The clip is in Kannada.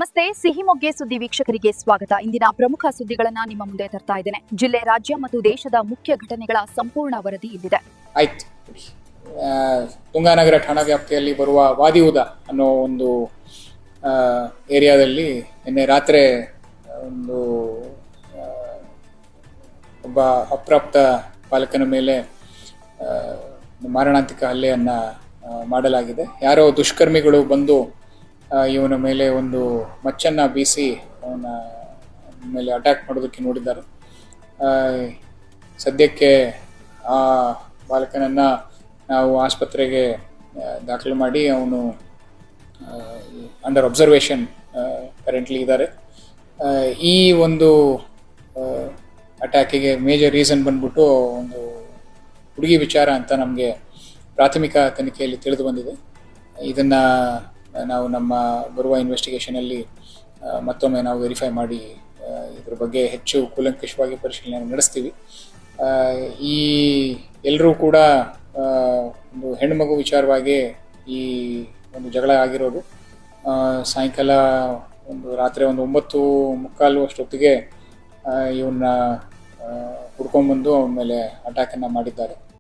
ನಮಸ್ತೆ, ಸಿಹಿಮೊಗ್ಗೆ ಸುದ್ದಿ ವೀಕ್ಷಕರಿಗೆ ಸ್ವಾಗತ. ಇಂದಿನ ಪ್ರಮುಖ ಸುದ್ದಿಗಳನ್ನ ನಿಮ್ಮ ಮುಂದೆ ತರ್ತಾ ಇದ್ದೇನೆ. ಜಿಲ್ಲೆ, ರಾಜ್ಯ ಮತ್ತು ದೇಶದ ಮುಖ್ಯ ಘಟನೆಗಳ ಸಂಪೂರ್ಣ ವರದಿ ಇಲ್ಲಿದೆ. ತುಂಗಾನಗರ ಠಾಣಾ ವ್ಯಾಪ್ತಿಯಲ್ಲಿ ಬರುವ ವಾದಿಹುದ ಅನ್ನೋ ಒಂದು ಏರಿಯಾದಲ್ಲಿ ನಿನ್ನೆ ರಾತ್ರಿ ಒಂದು ಒಬ್ಬ ಅಪ್ರಾಪ್ತ ಬಾಲಕನ ಮೇಲೆ ಮಾರಣಾಂತಿಕ ಹಲ್ಲೆಯನ್ನ ಮಾಡಲಾಗಿದೆ. ಯಾರೋ ದುಷ್ಕರ್ಮಿಗಳು ಬಂದು ಇವನ ಮೇಲೆ ಒಂದು ಮಚ್ಚನ್ನ ಬೀಸಿ ಅವನ ಮೇಲೆ ಅಟ್ಯಾಕ್ ಮಾಡೋದಕ್ಕೆ ನೋಡಿದ್ದಾರೆ. ಸದ್ಯಕ್ಕೆ ಆ ಬಾಲಕನನ್ನ ನಾವು ಆಸ್ಪತ್ರೆಗೆ ದಾಖಲು ಮಾಡಿ ಅವನು ಅಂಡರ್ ಅಬ್ಸರ್ವೇಷನ್ ಕರೆಂಟ್ಲಿ ಇದ್ದಾರೆ. ಈ ಒಂದು ಅಟ್ಯಾಕಿಗೆ ಮೇಜರ್ ರೀಸನ್ ಬಂದ್ಬಿಟ್ಟು ಒಂದು ಹುಡುಗಿ ವಿಚಾರ ಅಂತ ನಮಗೆ ಪ್ರಾಥಮಿಕ ತನಿಖೆಯಲ್ಲಿ ತಿಳಿದು ಬಂದಿದೆ. ಇದನ್ನ ನಾವು ನಮ್ಮ ಬರುವ ಇನ್ವೆಸ್ಟಿಗೇಷನಲ್ಲಿ ಮತ್ತೊಮ್ಮೆ ನಾವು ವೆರಿಫೈ ಮಾಡಿ ಇದ್ರ ಬಗ್ಗೆ ಹೆಚ್ಚು ಕೂಲಂಕಷವಾಗಿ ಪರಿಶೀಲನೆ ನಡೆಸ್ತೀವಿ. ಈ ಎಲ್ಲರೂ ಕೂಡ ಒಂದು ಹೆಣ್ಣುಮಗು ವಿಚಾರವಾಗಿ ಈ ಒಂದು ಜಗಳ ಆಗಿರೋದು. ಸಾಯಂಕಾಲ ರಾತ್ರಿ 9:45 ಅಷ್ಟೊತ್ತಿಗೆ ಇವನ್ನ ಹುಡ್ಕೊಂಡ್ಬಂದು ಅವನ ಮೇಲೆ ಅಟ್ಯಾಕನ್ನು ಮಾಡಿದ್ದಾರೆ.